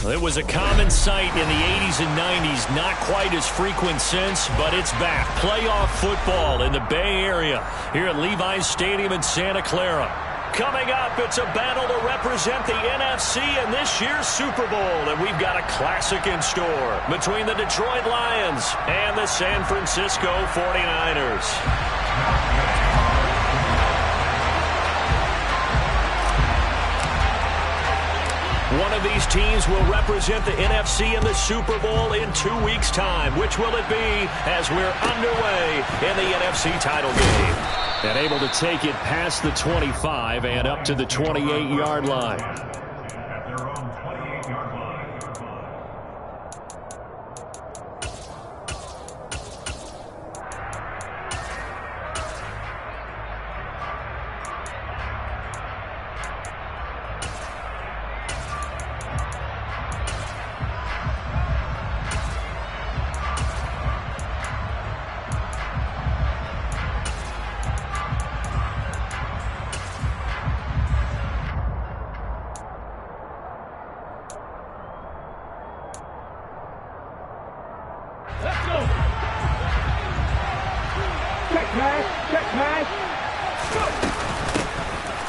It was a common sight in the 80s and 90s, not quite as frequent since, but it's back. Playoff football in the Bay Area here at Levi's Stadium in Santa Clara. Coming up, it's a battle to represent the NFC in this year's Super Bowl, and we've got a classic in store between the Detroit Lions and the San Francisco 49ers. One of these teams will represent the NFC in the Super Bowl in 2 weeks' time. Which will it be as we're underway in the NFC title game? And able to take it past the 25 and up to the 28-yard line. At their own 28-yard line.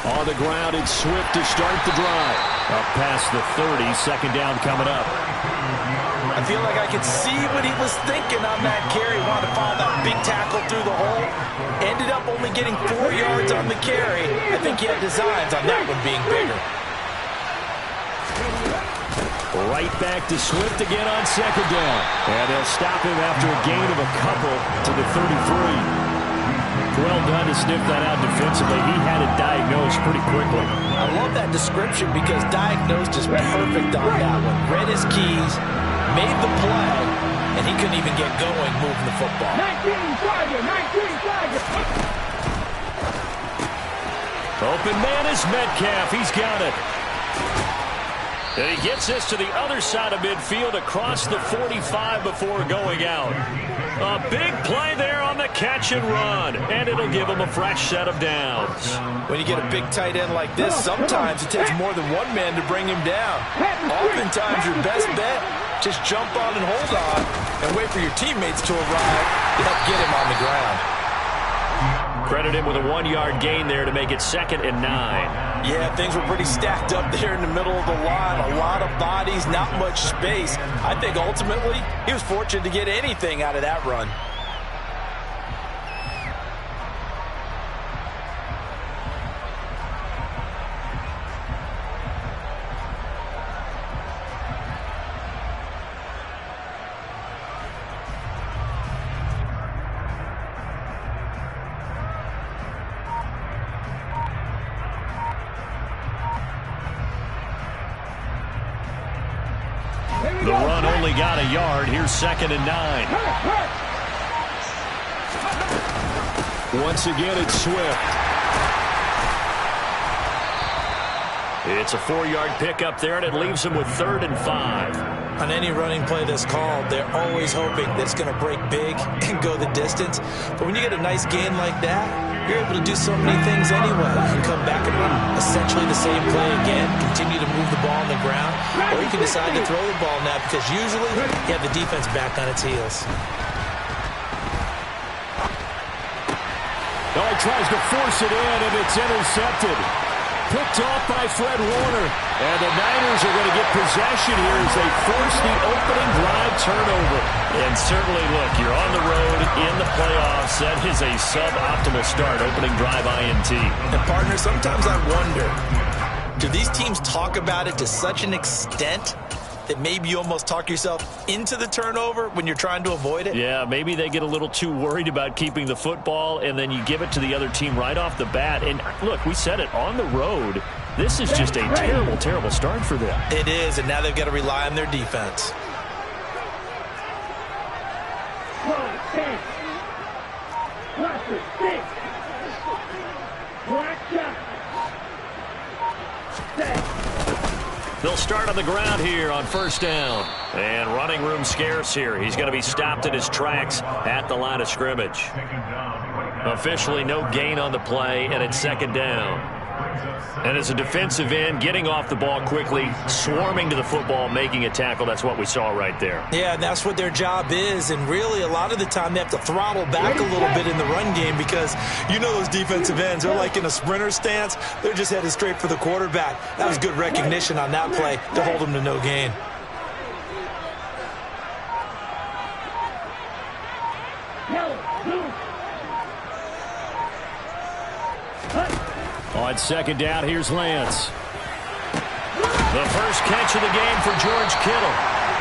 On the ground, it's Swift to start the drive. Up past the 30, second down coming up. I feel like I could see what he was thinking on that carry. Wanted to follow that big tackle through the hole. Ended up only getting 4 yards on the carry. I think he had designs on that one being bigger. Right back to Swift again on second down. And they'll stop him after a gain of a couple to the 33. Well done to sniff that out defensively. He had it diagnosed pretty quickly. I love that description because diagnosed is perfect on that one. Read his keys, made the play, and he couldn't even get going moving the football. 19 target. Open man is Metcalf. He's got it. And he gets this to the other side of midfield across the 45 before going out. A big play there on the catch and run, and it'll give him a fresh set of downs. When you get a big tight end like this, sometimes it takes more than one man to bring him down. Oftentimes your best bet, just jump on and hold on and wait for your teammates to arrive to help get him on the ground. Credit him with a 1-yard gain there to make it 2nd and 9. Yeah, things were pretty stacked up there in the middle of the line. A lot of bodies, not much space. I think ultimately he was fortunate to get anything out of that run. The run only got a yard. Here's 2nd and 9. Once again, it's Swift. It's a 4-yard pickup there, and it leaves him with 3rd and 5. On any running play that's called, they're always hoping that it's going to break big and go the distance. But when you get a nice gain like that, you're able to do so many things anyway. You can come back and run essentially the same play again, continue to move the ball on the ground, or you can decide to throw the ball now because usually you have the defense back on its heels. Oh, he tries to force it in, and it's intercepted. Picked off by Fred Warner. And the Niners are going to get possession here as they force the opening drive turnover. And certainly, look, you're on the road in the playoffs. That is a suboptimal start, opening drive INT. And, partner, sometimes I wonder, do these teams talk about it to such an extent that maybe you almost talk yourself into the turnover when you're trying to avoid it? Yeah, maybe they get a little too worried about keeping the football, and then you give it to the other team right off the bat. And, look, we said it, on the road, this is just a terrible, terrible start for them. It is, and now they've got to rely on their defense. They'll start on the ground here on 1st down. And running room scarce here. He's going to be stopped in his tracks at the line of scrimmage. Officially no gain on the play, and it's 2nd down. And as a defensive end, getting off the ball quickly, swarming to the football, making a tackle, that's what we saw right there. Yeah, and that's what their job is. And really, a lot of the time, they have to throttle back a little bit in the run game because you know those defensive ends, they're like in a sprinter stance. They're just headed straight for the quarterback. That was good recognition on that play to hold them to no gain. On second down, here's Lance. The first catch of the game for George Kittle.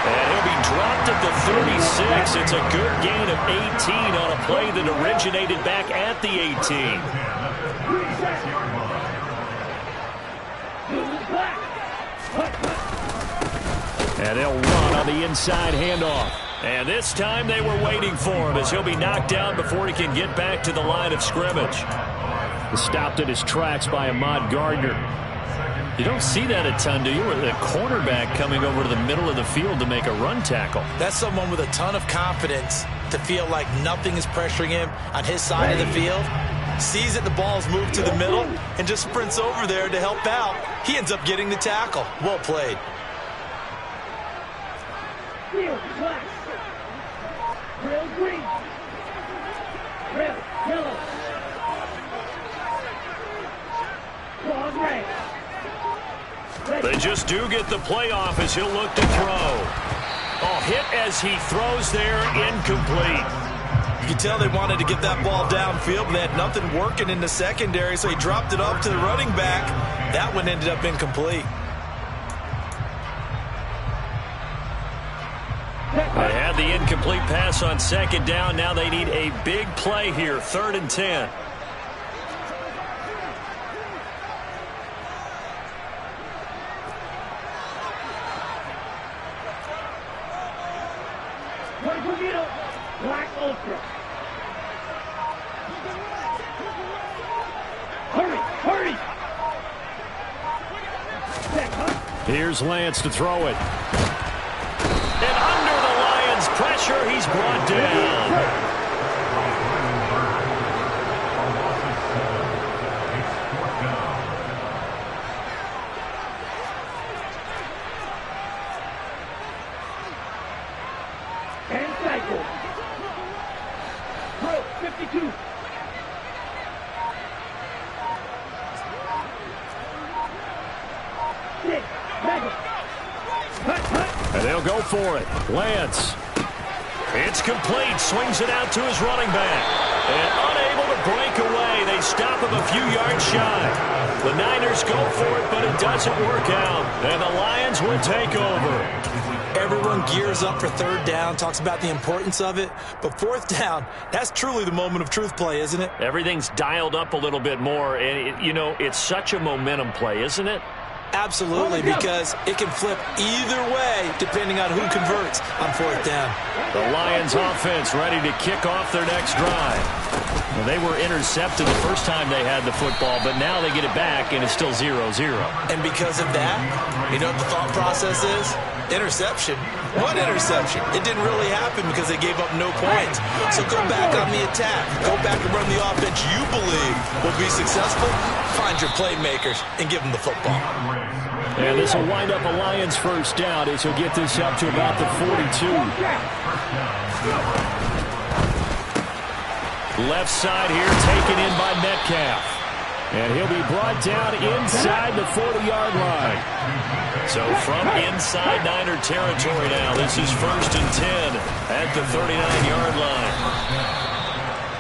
And he'll be dropped at the 36. It's a good gain of 18 on a play that originated back at the 18. And they'll run on the inside handoff. And this time they were waiting for him as he'll be knocked down before he can get back to the line of scrimmage. Stopped in his tracks by Ahmad Gardner. You don't see that a ton, do you? With a cornerback coming over to the middle of the field to make a run tackle. That's someone with a ton of confidence to feel like nothing is pressuring him on his side of the field. Sees that the ball's moved to the middle and just sprints over there to help out. He ends up getting the tackle. Well played. Field, black. Real green. Real yellow. Claws red. They just do get the playoff as he'll look to throw. Oh, hit as he throws there, incomplete. You can tell they wanted to get that ball downfield, but they had nothing working in the secondary, so he dropped it up to the running back. That one ended up incomplete. They had the incomplete pass on second down. Now they need a big play here, 3rd and 10. Black Ultra. Hurry, hurry. Here's Lance to throw it. And under the Lions' pressure, he's brought down. And they'll go for it. Lance. It's complete. Swings it out to his running back. And unable to break away. They stop him a few yards shy. The Niners go for it, but it doesn't work out. And the Lions will take over. Everyone gears up for 3rd down, talks about the importance of it. But 4th down, that's truly the moment of truth play, isn't it? Everything's dialed up a little bit more. And, you know, it's such a momentum play, isn't it? Absolutely, because it can flip either way depending on who converts on 4th down. The Lions offense ready to kick off their next drive. Well, they were intercepted the first time they had the football, but now they get it back, and it's still 0-0. And because of that, you know what the thought process is? Interception. What interception? It didn't really happen because they gave up no points. So go back on the attack. Go back and run the offense you believe will be successful. Find your playmakers and give them the football. And this will wind up a Lions 1st down as he'll get this up to about the 42. Left side here taken in by Metcalf. And he'll be brought down inside the 40-yard line. So from inside Niner territory now, this is 1st and 10 at the 39-yard line.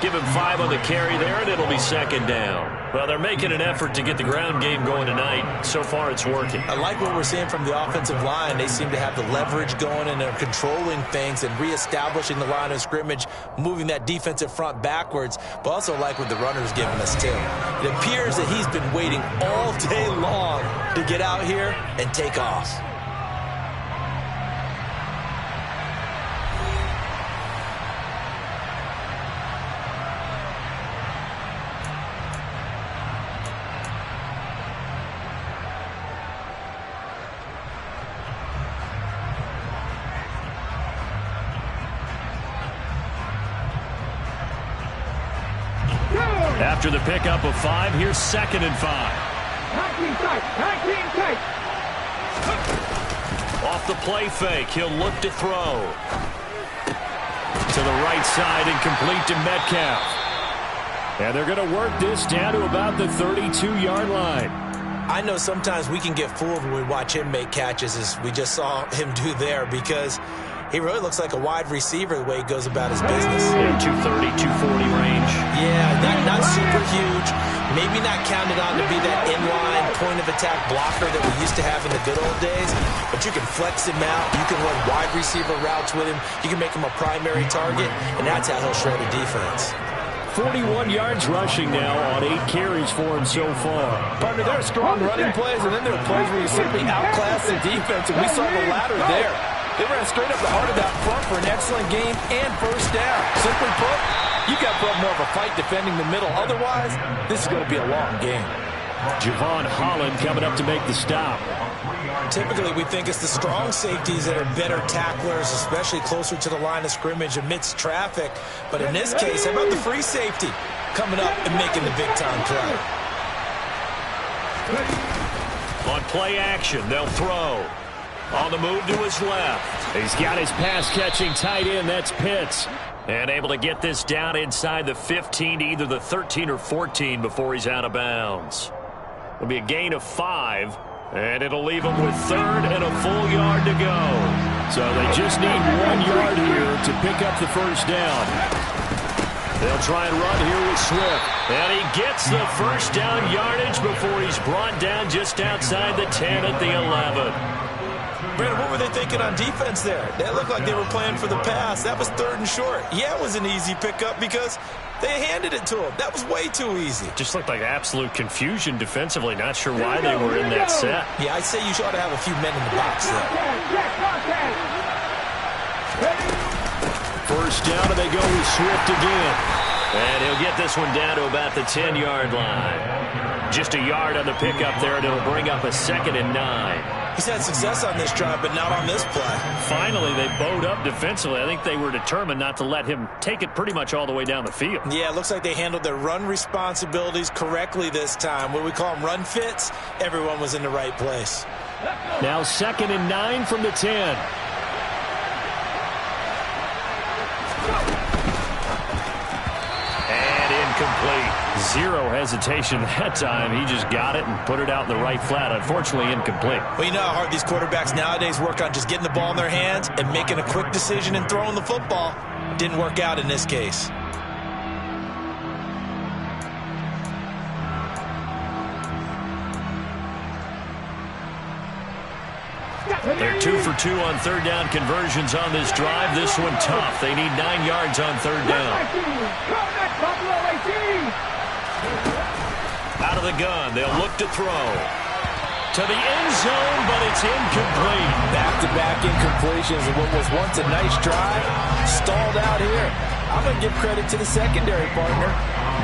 Give him 5 on the carry there, and it'll be 2nd down. Well, they're making an effort to get the ground game going tonight. So far, it's working. I like what we're seeing from the offensive line. They seem to have the leverage going, and they're controlling things and reestablishing the line of scrimmage, moving that defensive front backwards, but also like what the runner's giving us, too. It appears that he's been waiting all day long to get out here and take off. After the pickup of 5, here's 2nd and 5. Tag team tight. Tag team tight. Off the play fake, he'll look to throw. To the right side and complete to Metcalf. And they're going to work this down to about the 32-yard line. I know sometimes we can get fooled when we watch him make catches, as we just saw him do there, because he really looks like a wide receiver the way he goes about his business. Yeah, 230, 240 range. Yeah, not super huge. Maybe not counted on to be that inline point-of-attack blocker that we used to have in the good old days, but you can flex him out. You can run wide receiver routes with him. You can make him a primary target, and that's how he'll shred a defense. 41 yards rushing now on 8 carries for him so far. Partner, there are strong running plays, and then there are plays where you simply outclass the defense, and we saw the latter there. They ran straight up the heart of that front for an excellent game and first down. Simply put, you got to put more of a fight defending the middle. Otherwise, this is going to be a long game. Javon Holland coming up to make the stop. Typically, we think it's the strong safeties that are better tacklers, especially closer to the line of scrimmage amidst traffic. But in this case, how about the free safety coming up and making the big-time play? On play action, they'll throw. On the move to his left. He's got his pass-catching tight end. That's Pitts. And able to get this down inside the 15 to either the 13 or 14 before he's out of bounds. It'll be a gain of 5. And it'll leave them with 3rd and a full yard to go. So they just need 1 yard here to pick up the first down. They'll try and run here with Swift. And he gets the first down yardage before he's brought down just outside the 10 at the 11. Brandon, what were they thinking on defense there? That looked like they were playing for the pass. That was 3rd and short. Yeah, it was an easy pickup because they handed it to him. That was way too easy. Just looked like absolute confusion defensively. Not sure why they were in that set. Yeah, I'd say you ought to have a few men in the box there. First down, and they go with Swift again. And he'll get this one down to about the 10-yard line. Just a yard on the pickup there, and it'll bring up a 2nd and 9. He's had success on this drive, but not on this play. Finally, they bowed up defensively. I think they were determined not to let him take it pretty much all the way down the field. Yeah, it looks like they handled their run responsibilities correctly this time. What we call them run fits, everyone was in the right place. Now 2nd and 9 from the 10. Incomplete. Zero hesitation that time. He just got it and put it out in the right flat. Unfortunately, incomplete. Well, you know how hard these quarterbacks nowadays work on just getting the ball in their hands and making a quick decision and throwing the football. Didn't work out in this case. They're 2 for 2 on 3rd down conversions on this drive. This one tough. They need 9 yards on 3rd down. Out of the gun, they'll look to throw. To the end zone, but it's incomplete. Back-to-back incompletions of what was once a nice drive. Stalled out here. I'm going to give credit to the secondary partner.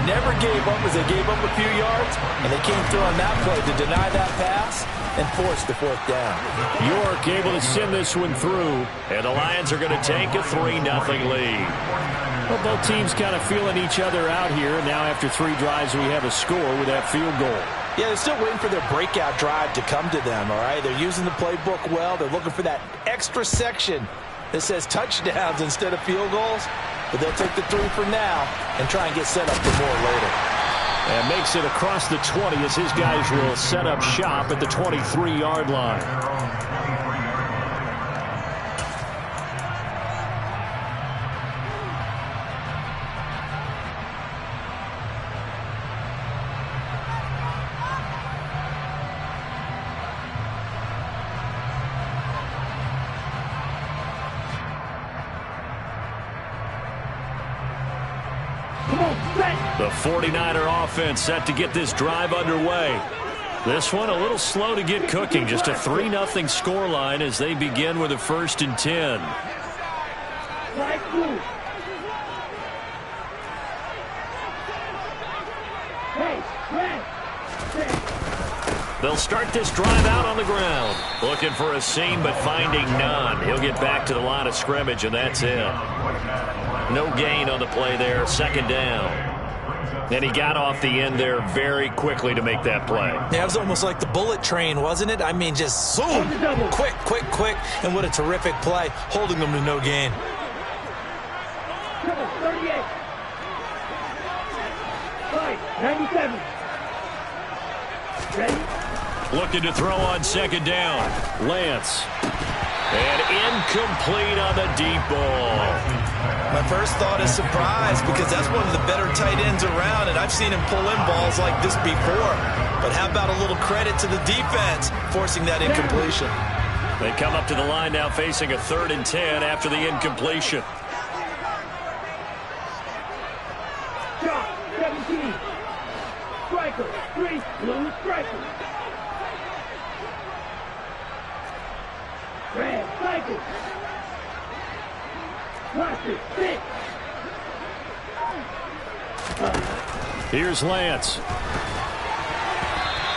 Never gave up as they gave up a few yards, and they came through on that play to deny that pass and force the 4th down. York able to send this one through, and the Lions are going to take a 3-0 lead. Well, both teams kind of feeling each other out here. Now after 3 drives, we have a score with that field goal. Yeah, they're still waiting for their breakout drive to come to them, all right? They're using the playbook well. They're looking for that extra section that says touchdowns instead of field goals. But they'll take the 3 for now and try and get set up for more later. And makes it across the 20 as his guys will set up shop at the 23-yard line. The 49er offense set to get this drive underway. This one a little slow to get cooking. Just a 3-0 scoreline as they begin with a 1st and 10. They'll start this drive out on the ground. Looking for a seam, but finding none. He'll get back to the line of scrimmage, and that's it. No gain on the play there. 2nd down. And he got off the end there very quickly to make that play. Yeah, it was almost like the bullet train, wasn't it? I mean, just zoom, quick, quick, quick, and what a terrific play, holding them to no gain. 38. 97. Ready? Looking to throw on second down. Lance. And incomplete on the deep ball. My first thought is surprise because that's one of the better tight ends around, and I've seen him pull in balls like this before. But how about a little credit to the defense forcing that incompletion? They come up to the line now facing a 3rd and 10 after the incompletion. Shot, 17. Striker, 3, blue striker. Red, cycle. Plastic, 6. Here's Lance.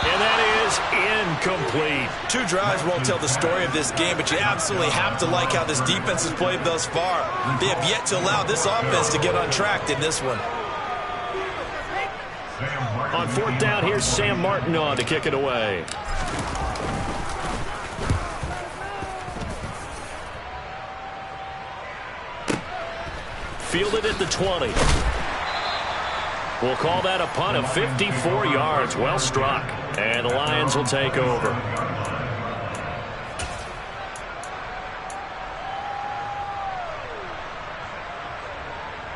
And that is incomplete. 2 drives won't tell the story of this game, but you absolutely have to like how this defense has played thus far. They have yet to allow this offense to get untracked in this one. On 4th down, here's Sam Martin on to kick it away. Fielded at the 20. We'll call that a punt of 54 yards. Well struck. And the Lions will take over.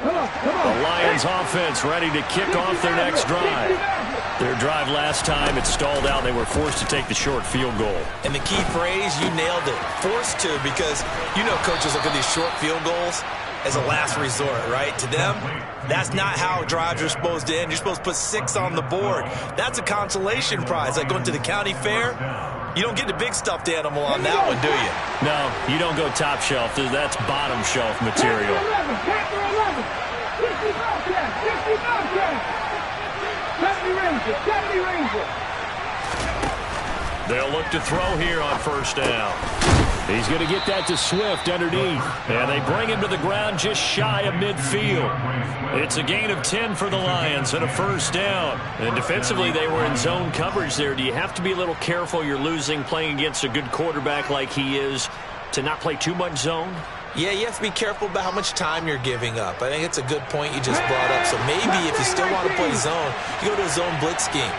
The Lions offense ready to kick off their next drive. Their drive last time, it stalled out. They were forced to take the short field goal. And the key phrase, you nailed it. Forced to, because you know coaches look at these short field goals as a last resort, right? To them, that's not how drives are supposed to end. You're supposed to put 6 on the board. That's a consolation prize. Like going to the county fair, you don't get the big stuffed animal on that one, do you? No, you don't go top shelf. That's bottom shelf material. 70 Ranger. They'll look to throw here on 1st down. He's going to get that to Swift underneath. And they bring him to the ground just shy of midfield. It's a gain of 10 for the Lions and a 1st down. And defensively, they were in zone coverage there. Do you have to be a little careful? You're losing playing against a good quarterback like he is to not play too much zone? Yeah, you have to be careful about how much time you're giving up. I think it's a good point you just brought up. So maybe if you still want to play zone, you go to a zone blitz scheme.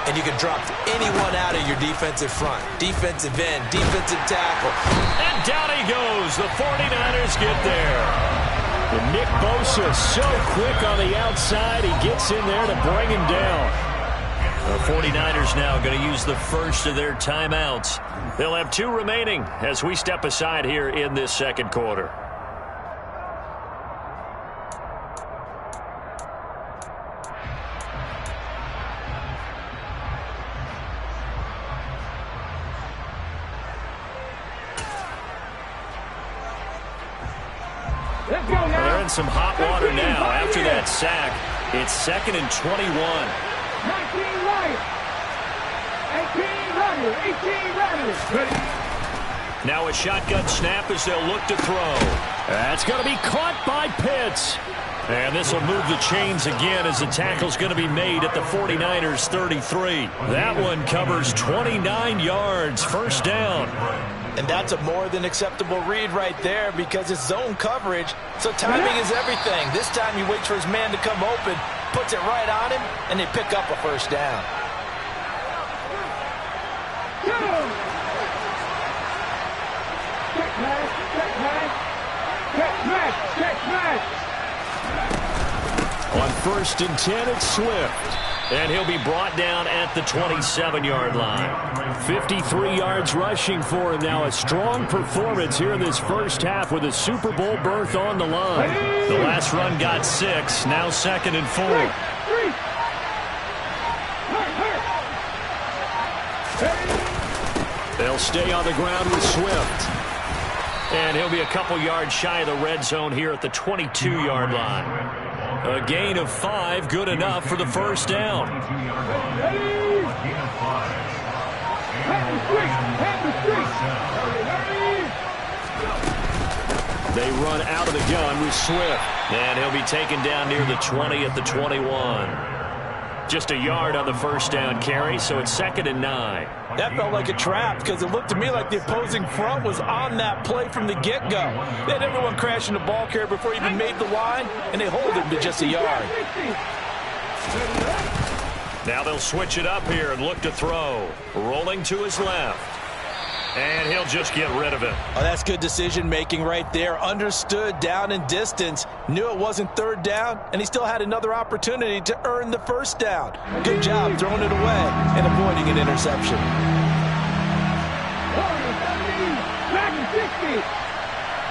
And you can drop anyone out of your defensive front. Defensive end, defensive tackle. And down he goes. The 49ers get there. And Nick Bosa so quick on the outside. He gets in there to bring him down. The 49ers now going to use the first of their timeouts. They'll have 2 remaining as we step aside here in this 2nd quarter. They're in some hot water now after that sack. It's 2nd and 21. 19 Lions. 18 runners. Now a shotgun snap as they'll look to throw. That's going to be caught by Pitts. And this will move the chains again as the tackle's going to be made at the 49ers 33. That one covers 29 yards. 1st down. And that's a more than acceptable read right there because it's zone coverage, so timing is everything. This time you wait for his man to come open, puts it right on him, and they pick up a 1st down. On 1st and 10, it's Swift. And he'll be brought down at the 27-yard line. 53 yards rushing for him now. A strong performance here in this 1st half with a Super Bowl berth on the line. The last run got 6. Now 2nd and 4. They'll stay on the ground with Swift. And he'll be a couple yards shy of the red zone here at the 22-yard line. A gain of 5, good enough for the 1st down. They run out of the gun with Swift. And he'll be taken down near the 20 at the 21. Just a yard on the first down carry, so it's 2nd and 9. That felt like a trap because it looked to me like the opposing front was on that play from the get-go. They had everyone crashing the ball carrier before he even made the line, and they hold him to just a yard. Now they'll switch it up here and look to throw. Rolling to his left. And he'll just get rid of it. Oh, that's good decision-making right there. Understood down and distance. Knew it wasn't 3rd down, and he still had another opportunity to earn the 1st down. Good job throwing it away and avoiding an interception.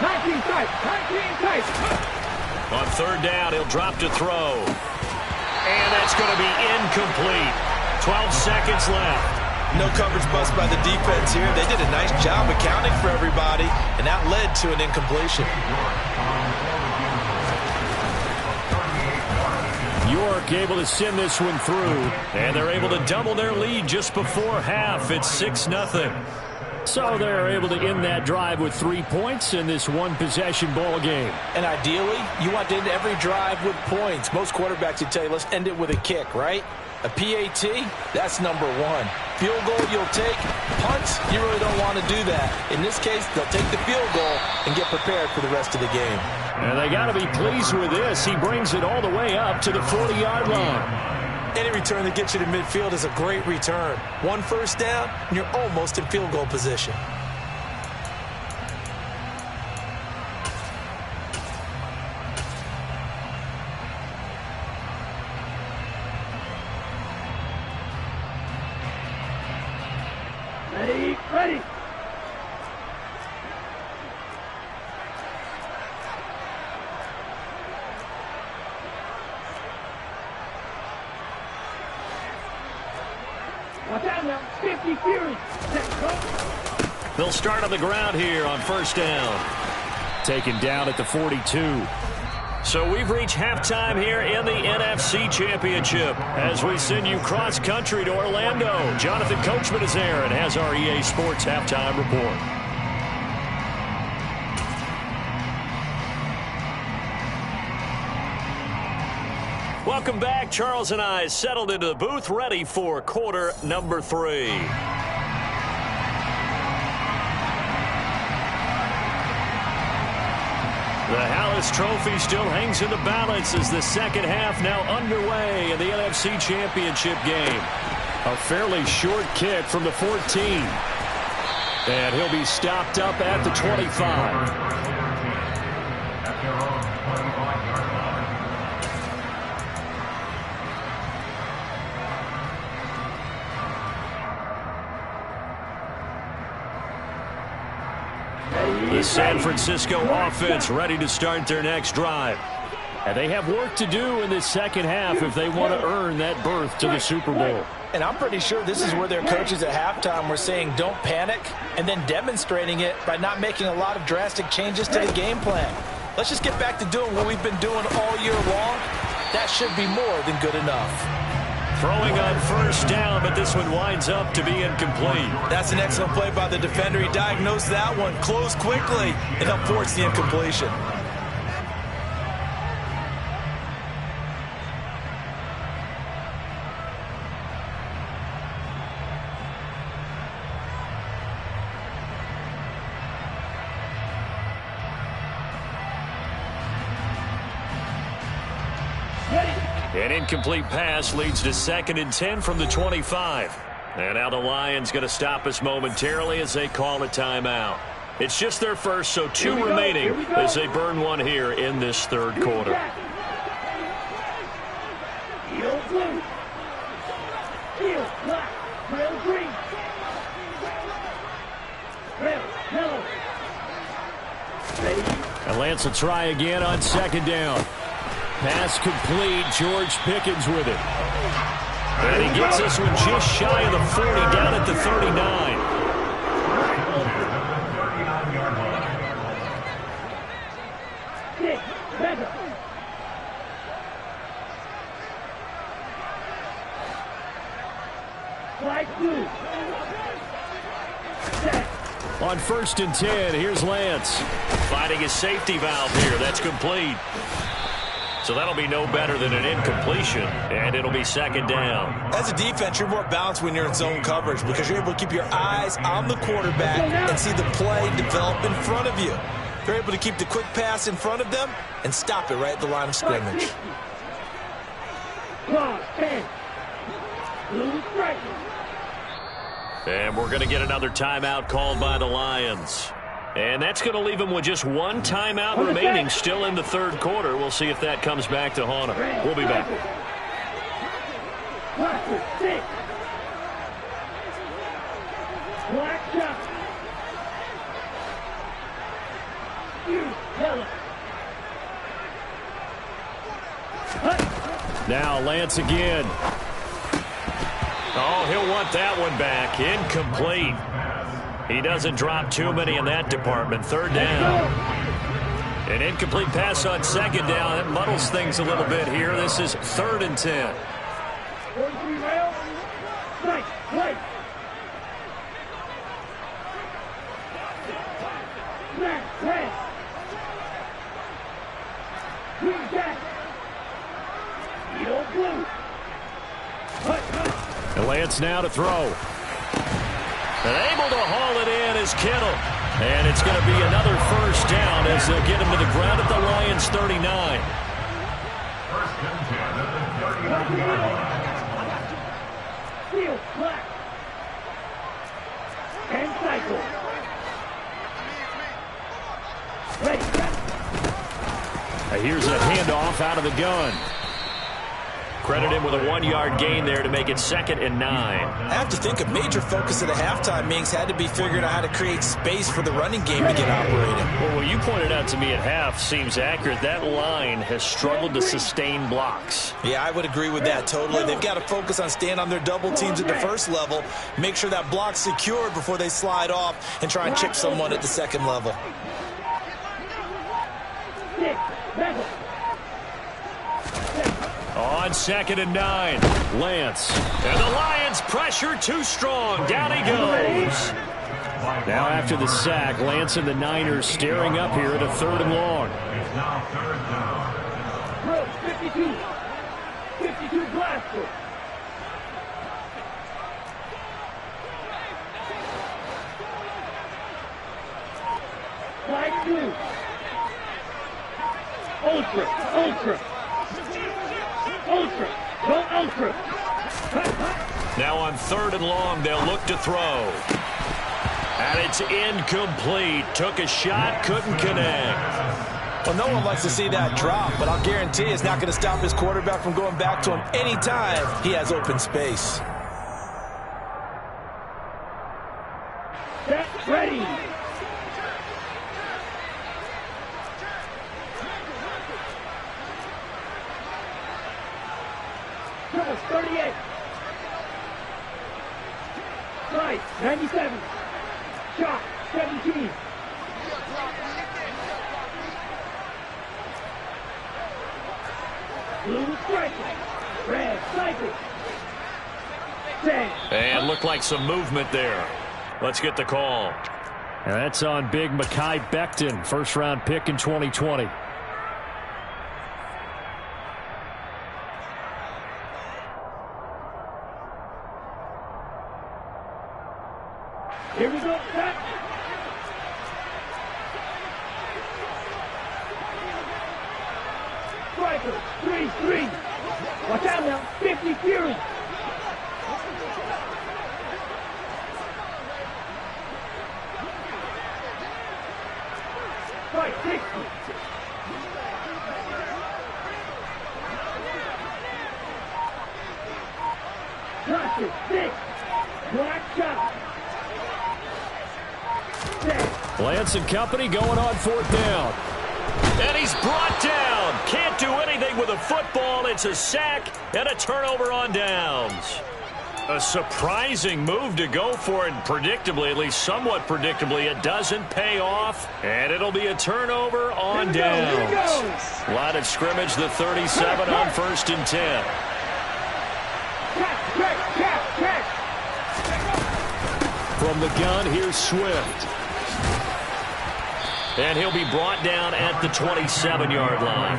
19 tight. On 3rd down, he'll drop to throw. And that's going to be incomplete. 12 seconds left. No coverage bust by the defense here. They did a nice job accounting for everybody, and that led to an incompletion. York able to send this one through, and they're able to double their lead just before half. It's 6-0. So they're able to end that drive with 3 points in this one-possession ball game. And ideally, you want to end every drive with points. Most quarterbacks would tell you, let's end it with a kick, right? A PAT, that's number 1. Field goal you'll take. Punts, you really don't want to do that. In this case, they'll take the field goal and get prepared for the rest of the game. And they got to be pleased with this. He brings it all the way up to the 40-yard line. Any return that gets you to midfield is a great return. 1 first down, and you're almost in field goal position. Ready. Watch out now. 50 Fury. They'll start on the ground here on 1st down. Taken down at the 42. So we've reached halftime here in the NFC Championship as we send you cross-country to Orlando. Jonathan Coachman is there and has our EA Sports halftime report. Welcome back. Charles and I settled into the booth ready for quarter number 3. The Hallis Trophy still hangs in the balance as the second half now underway in the NFC Championship game. A fairly short kick from the 14. And he'll be stopped up at the 25. At their own 25-yard line. The San Francisco offense ready to start their next drive. And they have work to do in this second half if they want to earn that berth to the Super Bowl. And I'm pretty sure this is where their coaches at halftime were saying don't panic, and then demonstrating it by not making a lot of drastic changes to the game plan. Let's just get back to doing what we've been doing all year long. That should be more than good enough. Throwing on 1st down, but this one winds up to be incomplete. That's an excellent play by the defender. He diagnosed that one, closed quickly, and helped force the incompletion. An incomplete pass leads to 2nd and 10 from the 25. And now the Lions going to stop us momentarily as they call a timeout. It's just their first, so 2 remaining as they burn one here in this 3rd quarter. Field blue. Field black. Rail green. Rail yellow. And Lance will try again on 2nd down. Pass complete. George Pickens with it. And he gets this one just shy of the 40, down at the 39. On 1st and 10, here's Lance. Finding his safety valve here. That's complete. So that'll be no better than an incompletion, and it'll be second down. As a defense, you're more balanced when you're in zone coverage because you're able to keep your eyes on the quarterback and see the play develop in front of you. They're able to keep the quick pass in front of them and stop it right at the line of scrimmage. And we're going to get another timeout called by the Lions. And that's going to leave them with just one timeout remaining still in the third quarter. We'll see if that comes back to haunt them. We'll be back. Now Lance again. Oh, he'll want that one back. Incomplete. He doesn't drop too many in that department. Third down. An incomplete pass on second down. That muddles things a little bit here. This is 3rd and 10. And Lance now to throw. And able to haul it in is Kittle. And it's going to be another first down as they'll get him to the ground at the Lions' 39. First and 10 at the 39-yard line. Field flat. And cycle. Ready. Here's a handoff out of the gun. Credit him with a 1-yard gain there to make it 2nd and 9. I have to think a major focus at the halftime means had to be figuring out how to create space for the running game to get operating. Well, what you pointed out to me at half seems accurate. That line has struggled to sustain blocks. Yeah, I would agree with that totally. They've got to focus on staying on their double teams at the first level, make sure that block's secured before they slide off and try and chip someone at the second level. On 2nd and 9, Lance. And the Lions pressure too strong. Down he goes. Now after the sack, Lance and the Niners staring up here at a 3rd and long. It's now 3rd down. 52 blaster. Slide 2. Ultra. Go ultra. Now on 3rd and long, they'll look to throw. And it's incomplete. Took a shot, couldn't connect. Well, no one likes to see that drop, but I'll guarantee it's not going to stop his quarterback from going back to him anytime he has open space. Get ready. Number 38. Right, 97. Shot, 17. Blue striker. Red cycle. 10. And looked like some movement there. Let's get the call. And that's on big Mekhi Becton, first-round pick in 2020. Here we go, set. Striker, 3-3. Watch out now, 50 Fury. Strike, 60. Cluster, 6. Black shot. Lance and company going on 4th down. And he's brought down. Can't do anything with a football. It's a sack and a turnover on downs. A surprising move to go for it. Predictably, at least somewhat predictably, it doesn't pay off. And it'll be a turnover on downs. Line of scrimmage, the 37 on 1st and 10. From the gun, here's Swift. And he'll be brought down at the 27-yard line.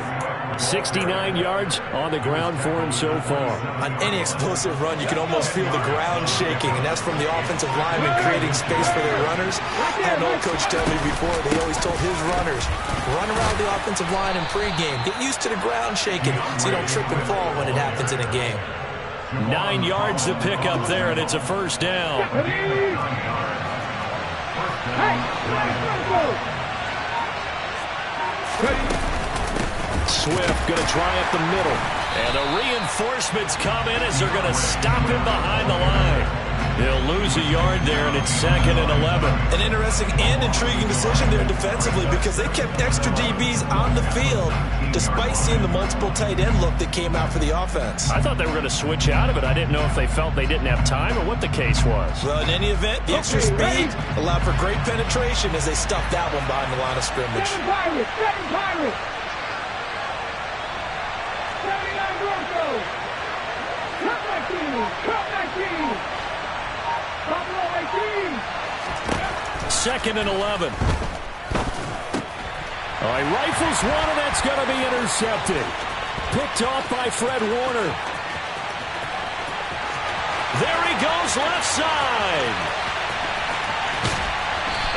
69 yards on the ground for him so far. On any explosive run, you can almost feel the ground shaking, and that's from the offensive linemen creating space for their runners. I had an old coach tell me before, they always told his runners, run around the offensive line in pregame. Get used to the ground shaking so you don't trip and fall when it happens in a game. 9 yards to pick up there, and it's a first down. Swift going to try up the middle. And the reinforcements come in as they're going to stop him behind the line. He'll lose a yard there, and it's 2nd and 11. An interesting and intriguing decision there defensively because they kept extra DBs on the field despite seeing the multiple tight end look that came out for the offense. I thought they were going to switch out of it. I didn't know if they felt they didn't have time or what the case was. Well, in any event, the extra speed allowed for great penetration as they stuffed that one behind the line of scrimmage. Second and 11. All right, rifles one, and that's going to be intercepted. Picked off by Fred Warner. There he goes, left side.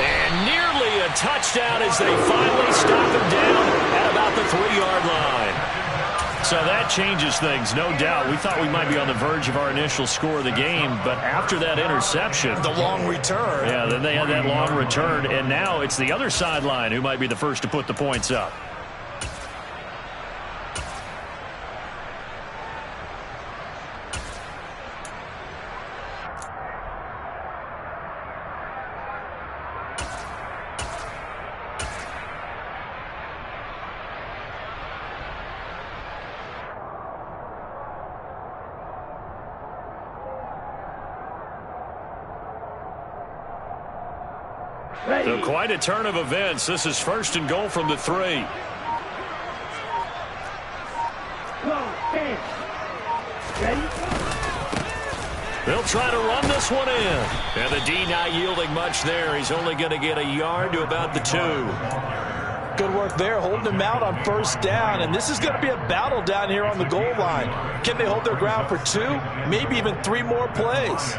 And nearly a touchdown as they finally stop him down at about the 3-yard line. So that changes things, no doubt. We thought we might be on the verge of our initial score of the game, but after that interception... The long return. Yeah, then they had that long return, and now it's the other sideline who might be the first to put the points up. So quite a turn of events. This is 1st and goal from the 3. They'll try to run this one in. And the D not yielding much there. He's only going to get a yard to about the 2. Good work there, holding them out on 1st down. And this is going to be a battle down here on the goal line. Can they hold their ground for 2? Maybe even 3 more plays.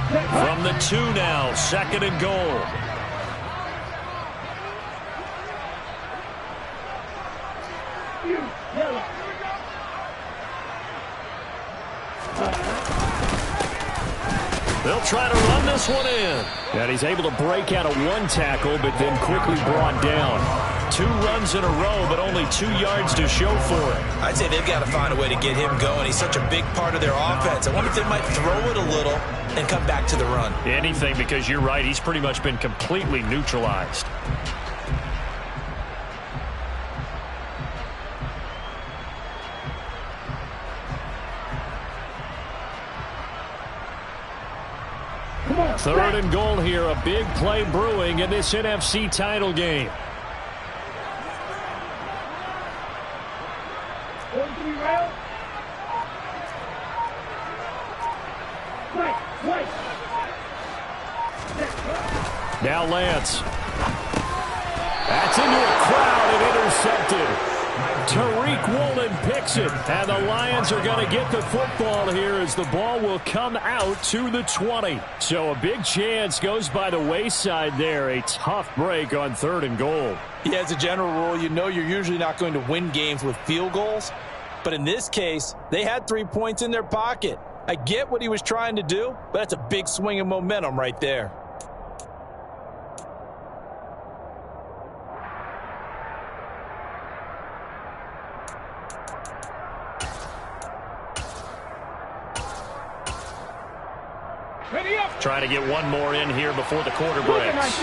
From the 2 now, 2nd and goal. They'll try to run this one in. And he's able to break out of 1 tackle, but then quickly brought down. 2 runs in a row, but only 2 yards to show for it. I'd say they've got to find a way to get him going. He's such a big part of their offense. I wonder if they might throw it a little and come back to the run. Anything, because you're right. He's pretty much been completely neutralized. Third and goal here. A big play brewing in this NFC title game. Now Lance. That's into a crowd and intercepted. Tariq Woolen picks it, and the Lions are going to get the football here as the ball will come out to the 20. So a big chance goes by the wayside there. A tough break on 3rd and goal. Yeah, as a general rule, you know you're usually not going to win games with field goals. But in this case, they had 3 points in their pocket. I get what he was trying to do, but that's a big swing of momentum right there. Trying to get one more in here before the quarter breaks.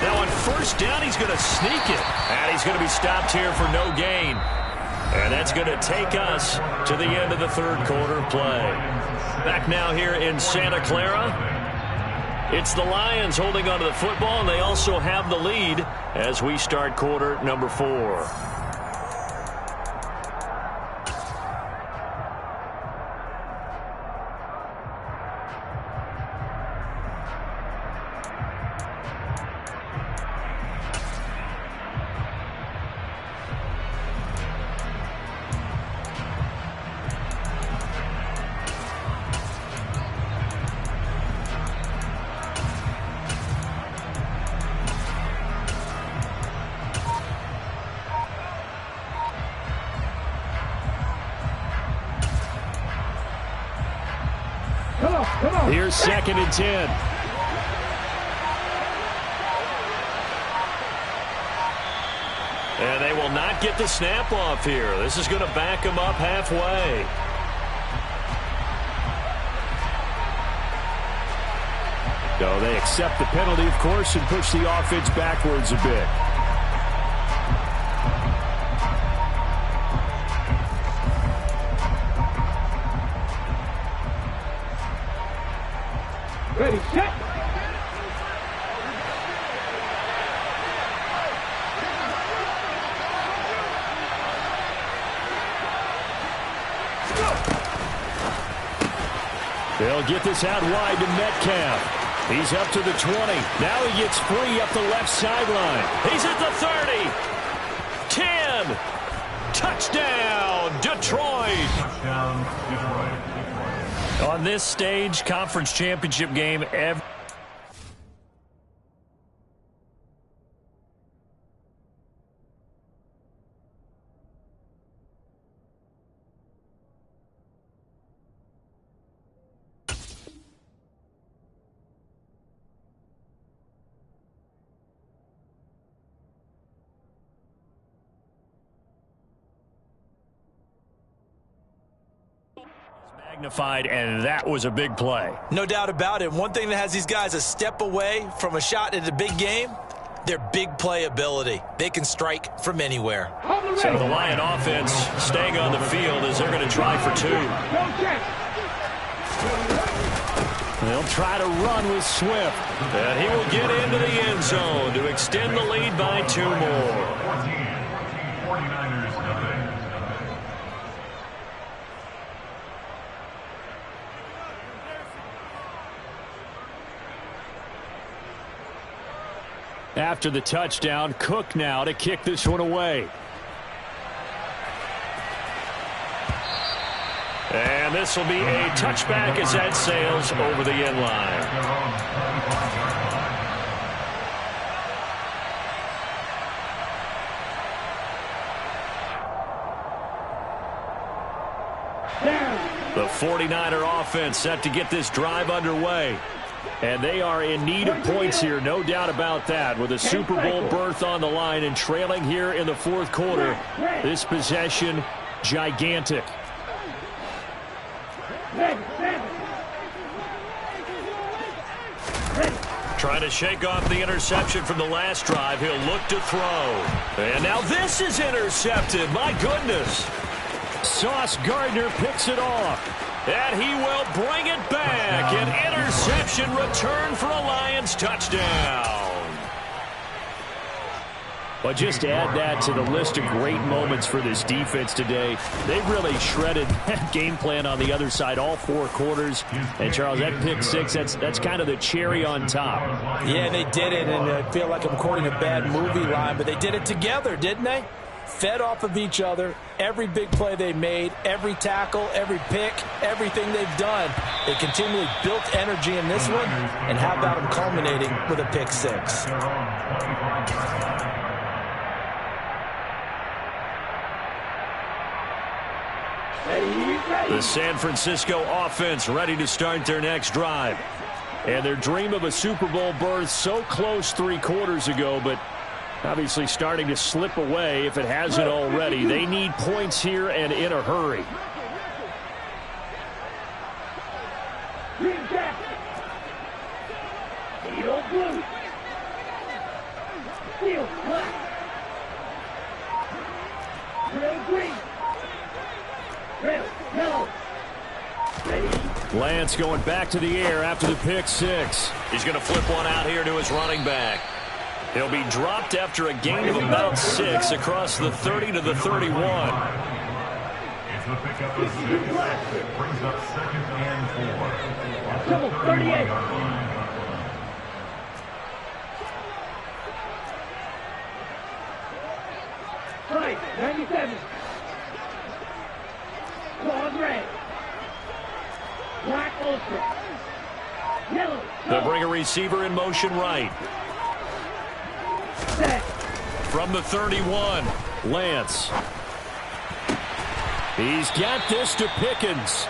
Now on 1st down, he's going to sneak it. And he's going to be stopped here for no gain. And that's going to take us to the end of the 3rd quarter play. Back now here in Santa Clara. It's the Lions holding onto the football, and they also have the lead as we start quarter number 4. Here's 2nd and 10. And they will not get the snap off here. This is going to back them up halfway. So they accept the penalty, of course, and push the offense backwards a bit. Ready, set. They'll get this out wide to Metcalf. He's up to the 20. Now he gets free up the left sideline. He's at the 30. 10. Touchdown, Detroit. Touchdown, Detroit. On this stage, conference championship game, magnified, and that was a big play. No doubt about it. One thing that has these guys a step away from a shot at a big game, their big play ability. They can strike from anywhere. So the Lion offense staying on the field as they're going to try for 2. They'll try to run with Swift. And he will get into the end zone to extend the lead by 2 more. 49ers nothing. After the touchdown, Cook now to kick this one away. And this will be a touchback as that sails over the end line. The 49er offense set to get this drive underway. And they are in need of points here, no doubt about that, with a Super Bowl berth on the line and trailing here in the 4th quarter. This possession, gigantic. Trying to shake off the interception from the last drive. He'll look to throw. And now this is intercepted. My goodness. Sauce Gardner picks it off. And he will bring it back. An interception return for a Lions touchdown. But just to add that to the list of great moments for this defense today, they really shredded that game plan on the other side all 4 quarters. And, Charles, that pick 6, that's kind of the cherry on top. Yeah, they did it, and I feel like I'm quoting a bad movie line, but they did it together, didn't they? Fed off of each other, every big play they made, every tackle, every pick, everything they've done. They continually built energy in this one, and how about them culminating with a pick 6? The San Francisco offense ready to start their next drive. And their dream of a Super Bowl berth so close 3 quarters ago, but obviously starting to slip away if it hasn't already. They need points here and in a hurry. Green jacket. Steel blue. Steel black. Real green. Real yellow. Ready. Lance going back to the air after the pick 6. He's going to flip one out here to his running back. He'll be dropped after a gain of about 6 across the 30 to the 31. It's the pickup of 6. Brings up 2nd and 4. Double 38. Right, 97. Claude red. Black ultra. Yellow. They'll bring a receiver in motion right. Set. From the 31, Lance. He's got this to Pickens.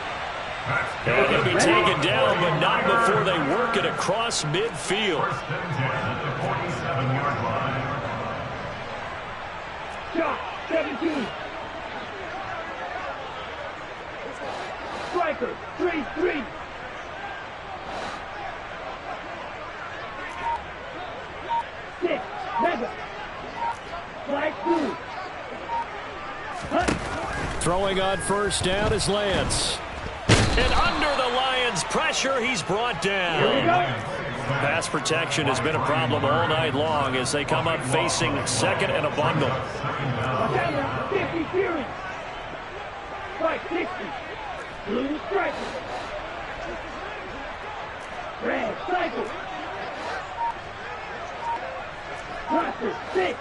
And he'll be taken down, but not before they work it across midfield. First and 10 at the 47-yard line. Shot, 17. Striker, 3-3. Six, mega. Flag 2. Throwing on first down is Lance. And under the Lions' pressure, he's brought down. Here we go. Pass protection has been a problem all night long as they come up facing second and a bundle. Watch out now, 50 Fury. Strike 60. Blue striker. Red cycle. Monster 6.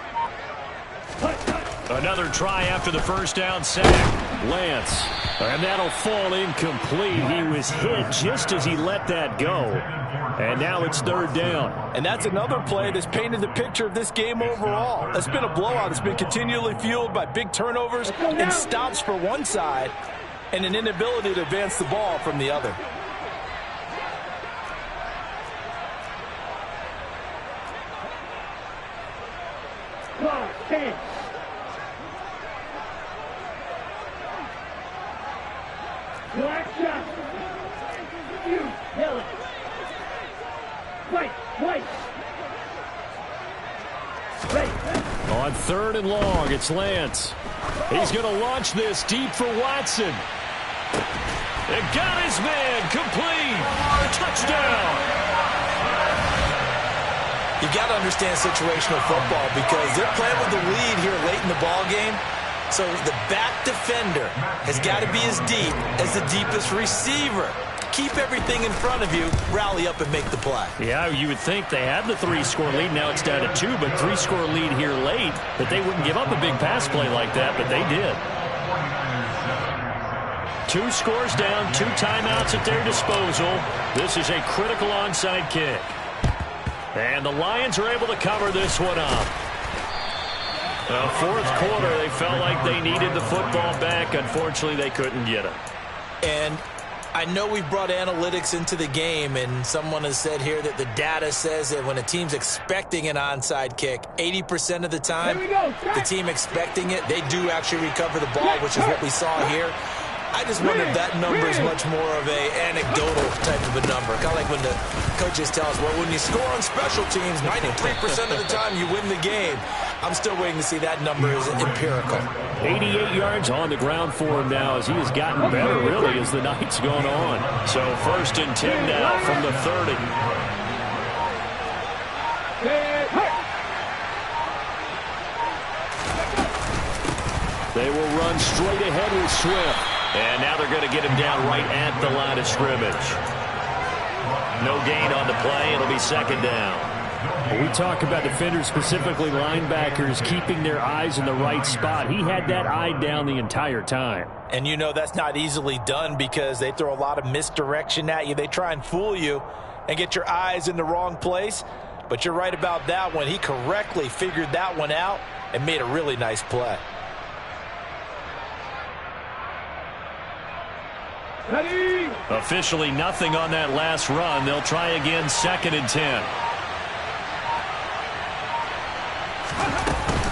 Another try after the first down sack. Lance. And that'll fall incomplete. He was hit just as he let that go. And now it's third down. And that's another play that's painted the picture of this game overall. It's been a blowout. It's been continually fueled by big turnovers and stops for one side and an inability to advance the ball from the other. Clock 10. Black shot. You, yellow. White, white. Ready. On third and long, it's Lance. He's going to launch this deep for Watson. It got his man complete. Touchdown. You got to understand situational football because they're playing with the lead here late in the ball game. So the back defender has got to be as deep as the deepest receiver. Keep everything in front of you, rally up and make the play. Yeah, you would think they had the 3-score lead. Now it's down to 2, but 3-score lead here late. That they wouldn't give up a big pass play like that, but they did. 2 scores down, 2 timeouts at their disposal. This is a critical onside kick. And the Lions are able to cover this one up. Fourth quarter, they felt like they needed the football back. Unfortunately, they couldn't get it. And I know we've brought analytics into the game, and someone has said here that the data says that when a team's expecting an onside kick, 80% of the time, the team expecting it, they do actually recover the ball, which is what we saw here. I just wonder if that number is much more of a anecdotal type of a number. Kind of like when the coaches tell us, well, when you score on special teams, 93% of the time you win the game. I'm still waiting to see that number is empirical. 88 yards on the ground for him now as he has gotten better, really, as the night's gone on. So first and 10 now from the 30. They will run straight ahead with Swift. And now they're going to get him down right at the line of scrimmage. No gain on the play. It'll be second down. We talk about defenders, specifically linebackers, keeping their eyes in the right spot. He had that eye down the entire time. And you know that's not easily done because they throw a lot of misdirection at you. They try and fool you and get your eyes in the wrong place. But you're right about that one. He correctly figured that one out and made a really nice play. Ready. Officially nothing on that last run. They'll try again, second and 10.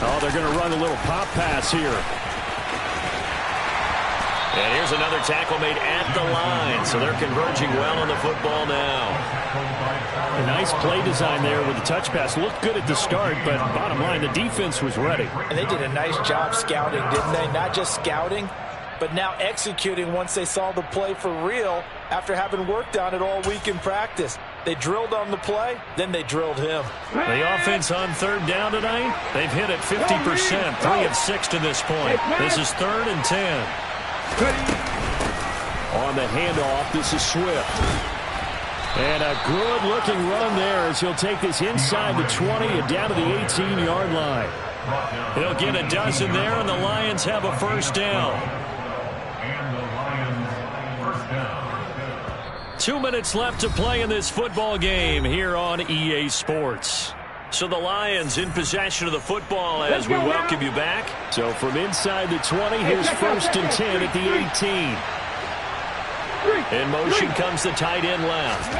Oh, they're going to run a little pop pass here. And here's another tackle made at the line. So they're converging well on the football now. A nice play design there with the touch pass. Looked good at the start, but bottom line, the defense was ready. And they did a nice job scouting, didn't they? Not just scouting, but now executing once they saw the play for real after having worked on it all week in practice. They drilled on the play, then they drilled him. The offense on third down tonight, they've hit it 50%, 3 of 6 to this point. This is third and 10. On the handoff, this is Swift. And a good-looking run there as he'll take this inside the 20 and down to the 18-yard line. He'll get a dozen there, and the Lions have a first down. And the Lions first down. 2 minutes left to play in this football game here on EA Sports. So the Lions in possession of the football as we welcome you back. So from inside the 20, here's first and 10 at the 18. In motion comes the tight end left.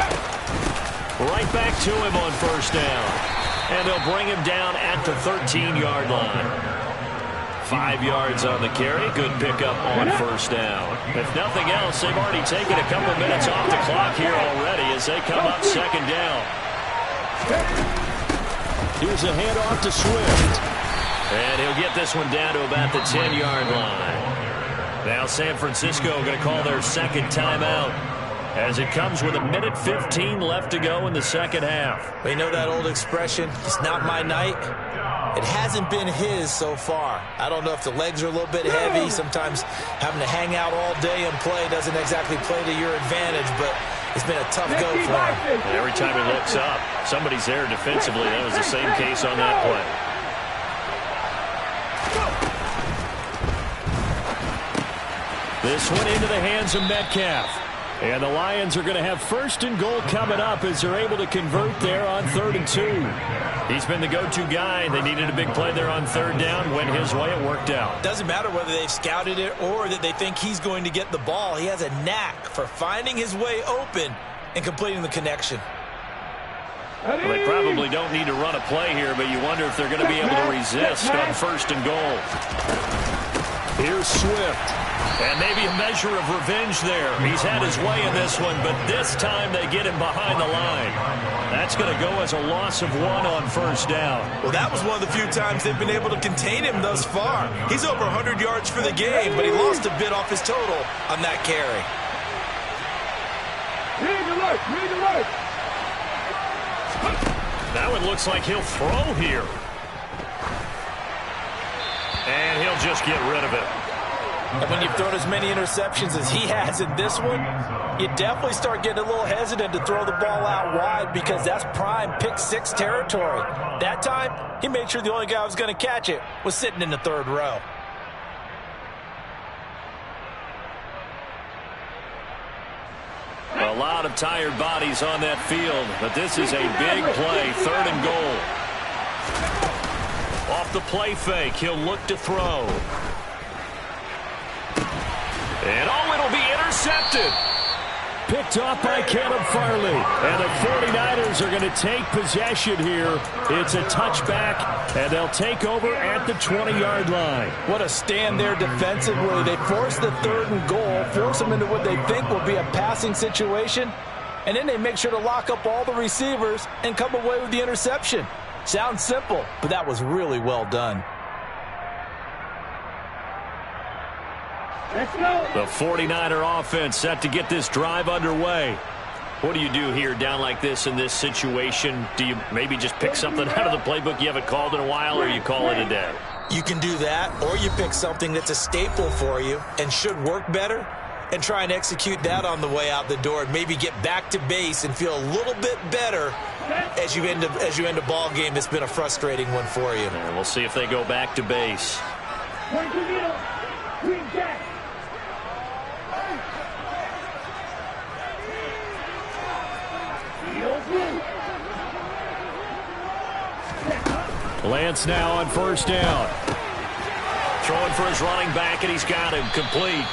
Right back to him on first down. And they'll bring him down at the 13-yard line. 5 yards on the carry. Good pickup on first down. If nothing else, they've already taken a couple minutes off the clock here already as they come up second down. Here's a handoff to Swift. And he'll get this one down to about the 10-yard line. Now San Francisco going to call their second timeout as it comes with 1:15 left to go in the second half. Well, you know that old expression, it's not my night? It hasn't been his so far. I don't know if the legs are a little bit heavy. Sometimes having to hang out all day and play doesn't exactly play to your advantage, but it's been a tough go for him. And every time he looks up, somebody's there defensively. That was the same case on that play. This one into the hands of Metcalf. And the Lions are going to have first and goal coming up as they're able to convert there on 3rd and 2. He's been the go-to guy. They needed a big play there on 3rd down. Went his way. It worked out. Doesn't matter whether they've scouted it or that they think he's going to get the ball. He has a knack for finding his way open and completing the connection. Well, they probably don't need to run a play here, but you wonder if they're going to be able to resist on 1st and goal. Here's Swift. And maybe a measure of revenge there. He's had his way in this one, but this time they get him behind the line. That's going to go as a loss of 1 on 1st down. Well, that was one of the few times they've been able to contain him thus far. He's over 100 yards for the game, but he lost a bit off his total on that carry. That one looks like he'll throw here. And he'll just get rid of it. And when you've thrown as many interceptions as he has in this one, you definitely start getting a little hesitant to throw the ball out wide because that's prime pick 6 territory. That time, he made sure the only guy who was going to catch it was sitting in the 3rd row. A lot of tired bodies on that field, but this is a big play, 3rd and goal. Off the play fake, he'll look to throw. And it'll be intercepted. Picked off by Caleb Farley. And the 49ers are going to take possession here. It's a touchback, and they'll take over at the 20-yard line. What a stand there defensively. They force the 3rd and goal, force them into what they think will be a passing situation, and then they make sure to lock up all the receivers and come away with the interception. Sounds simple, but that was really well done. Let's go. The 49er offense set to get this drive underway. What do you do here down like this in this situation? Do you maybe just pick something out of the playbook you haven't called in a while, or you call it a day? You can do that, or you pick something that's a staple for you and should work better and try and execute that on the way out the door and maybe get back to base and feel a little bit better as you end a ball game that's been a frustrating one for you. And we'll see if they go back to base. Point to middle. Green jack. Lance now on 1st down. Throwing for his running back, and he's got him complete.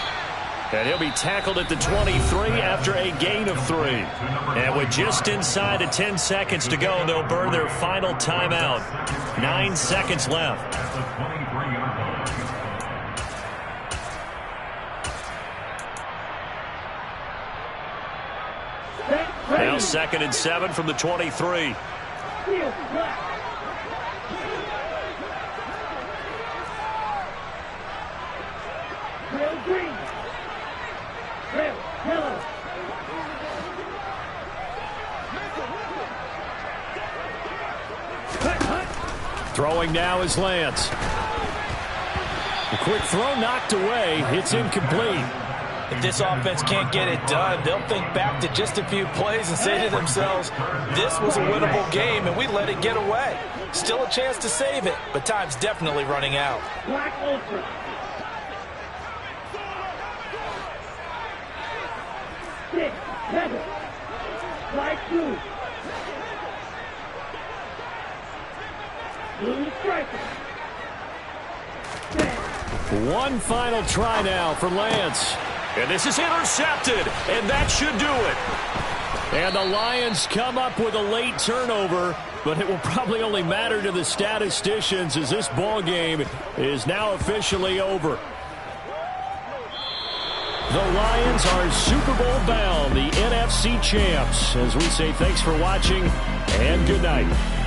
And he'll be tackled at the 23 after a gain of 3. And with just inside of 10 seconds to go, they'll burn their final timeout. 9 seconds left. Now 2nd and 7 from the 23. Green. Red, yellow. Throwing now is Lance. A quick throw knocked away. It's incomplete. If this offense can't get it done, they'll think back to just a few plays and say to themselves, this was a winnable game and we let it get away. Still a chance to save it, but time's definitely running out. Black ultra. Six, seven. Light blue. Blue striker. One final try now for Lance. And this is intercepted, and that should do it. And the Lions come up with a late turnover, but it will probably only matter to the statisticians as this ball game is now officially over. The Lions are Super Bowl bound, the NFC champs. As we say, thanks for watching and good night.